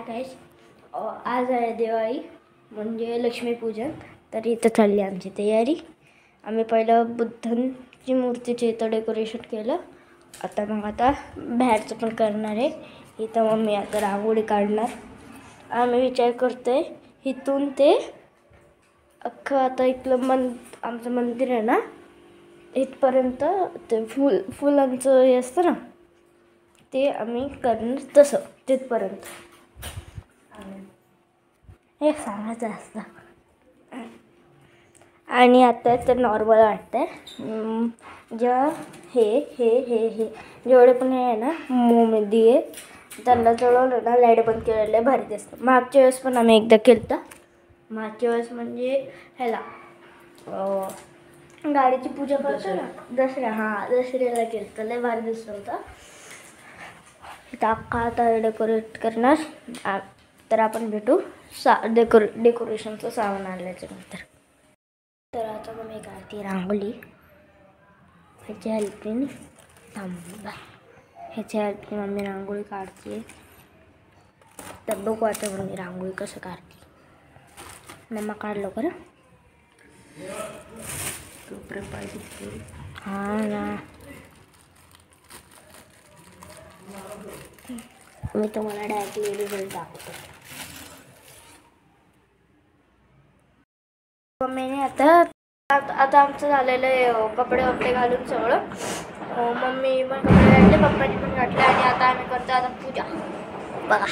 Guys, आज आहे दिवाळी म्हणजे लक्ष्मीपूजन. तर इथं चालली आमची तयारी. आम्ही पहिलं बुद्धांची मूर्तीचे इथं डेकोरेशन केलं. आता बाहेरचं पण करणार आहे. इथं मम्मी आता रांगोळी काढणार. आम्ही विचार करतोय इथून ते अख्खं आता इथलं आमचं मंदिर आहे ना, इथपर्यंत ते फुलांचं हे असतं ना, ते आम्ही करणार तसं तिथपर्यंत. हे सांगायचं असतं. आणि आता तर नॉर्मल वाटतंय. जेव्हा हे जेवढे पण हे आहे ना मोमबत्ती आहे त्यांना जळवलं ना, लाईट बंद केलेलं भारी दिसतं. मागच्या वेळेस पण आम्ही एकदा केलं. मागच्या वेळेस म्हणजे ह्याला गाडीची पूजा करतो ना, दसऱ्याला केलं तर लय भारी दिसत होतं. इथं अख्खा आता डेकोरेट करणार. तर आपण भेटू डेकोरेशनचं सामान आणल्याच्या नंतर. तर आता मग मी काढते रांगोळी ह्याच्या हेल्पने. ह्याच्या हेल्पने मम्मी रांगोळी काढते. तर बघू आता मम्मी रांगोळी कसं काढते. मम्मा काढलो खरं. हां ना, मी तुम्हाला डायरेक्टली रिझल्ट दाखवतो. मम्मीने आता आमचं झालेलं आहे कपडे वपडे घालून सगळं. मम्मी पण कपडे घातले, पप्पानी पण घातले. आणि आता आम्ही करतो आता पूजा. बघा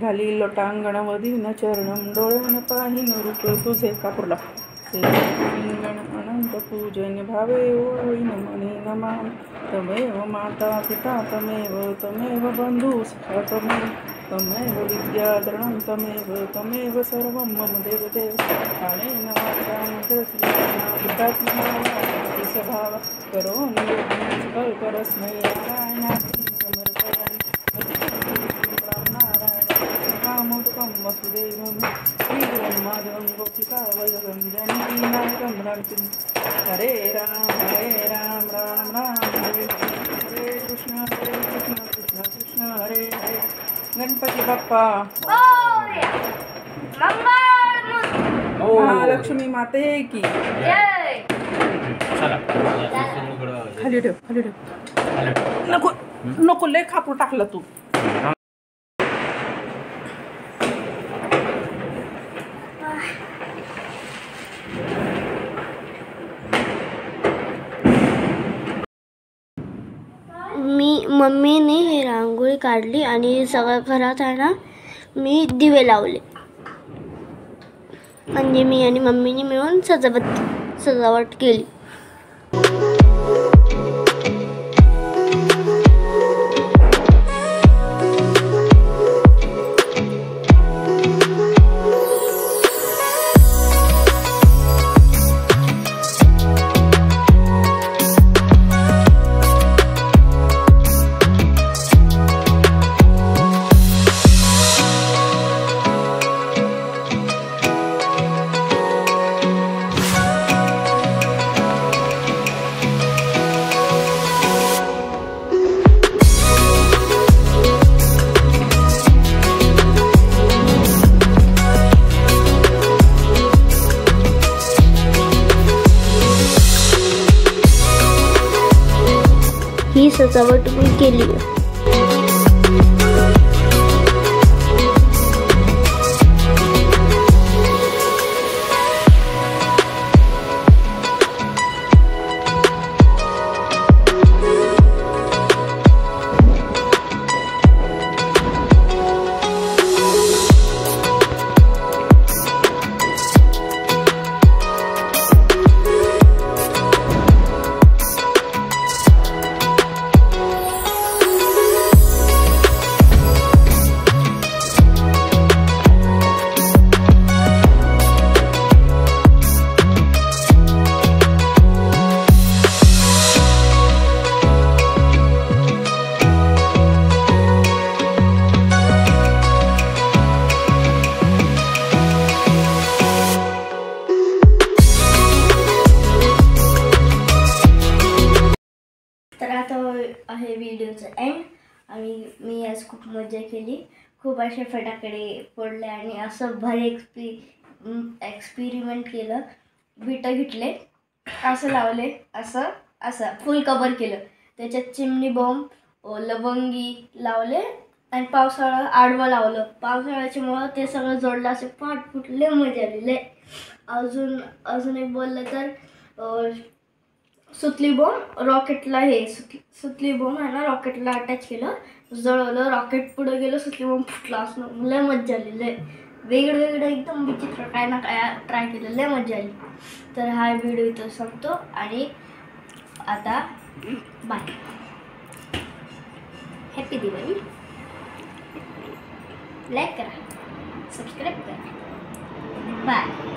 घाली लोटांगणवधीन चरणं डोळ्यान पाहिन रूप तुझे कापुरला लिंगण अनंत पूजन भावे ओळीन मनी नमाम तमेव माता पिता तमेव बंधू सखा तमेव विद्याधरणं तमेव सर्वं मम देवदेव अनेन वाक्यां स्वभाव करोमि कल्परस्मै नारायणाति समर्पयामि मोदकं वसुदेवं श्रीगुरं माधवं गोपिका वल्लभं जानकी नायकं रामचन्द्रं हरे राम राम राम हरे हरे कृष्ण कृष्ण कृष्ण हरे हरे. गणपती बाप्पा महालक्ष्मी माते की खाली ठेव नको नको लय खापूर टाकलं तू. मम्मीने हे रांगोळी काढली आणि सगळ्या घरात आहे ना मी दिवे लावले. म्हणजे मी आणि मम्मीने मिळून सजावट केली. ही सजावट मी केली. तर आता आहे व्हिडिओचा एंड. आणि मी आज खूप मजा केली. खूप असे फटाकडे फोडले आणि असं भारी एक्सपेरिमेंट केलं. बिटं घेतले, असं लावले, असं फुल कवर केलं. त्याच्यात चिमणी बॉम्ब लवंगी लावले आणि पावसाळा आडवं लावलं. पावसाळ्याच्यामुळं ते सगळं जोडलं, असे फाट फुटले, मजा आलेले. अजून एक बोललं तर सुतली बॉम्ब रॉकेटला सुतली बॉम्ब आहे ना रॉकेटला अटॅच केलं, जळवलं, रॉकेट पुढे गेलं, सुतली बॉम्ब फुटला. असं लय मजा आली. लय वेगळं एकदम विचित्र काय ना काय ट्राय केलं, लय मजा आली. तर हा व्हिडिओ इथं संपतो आणि आता बाय. हॅपी दिवाळी. लाईक करा, सबस्क्राईब करा. बाय.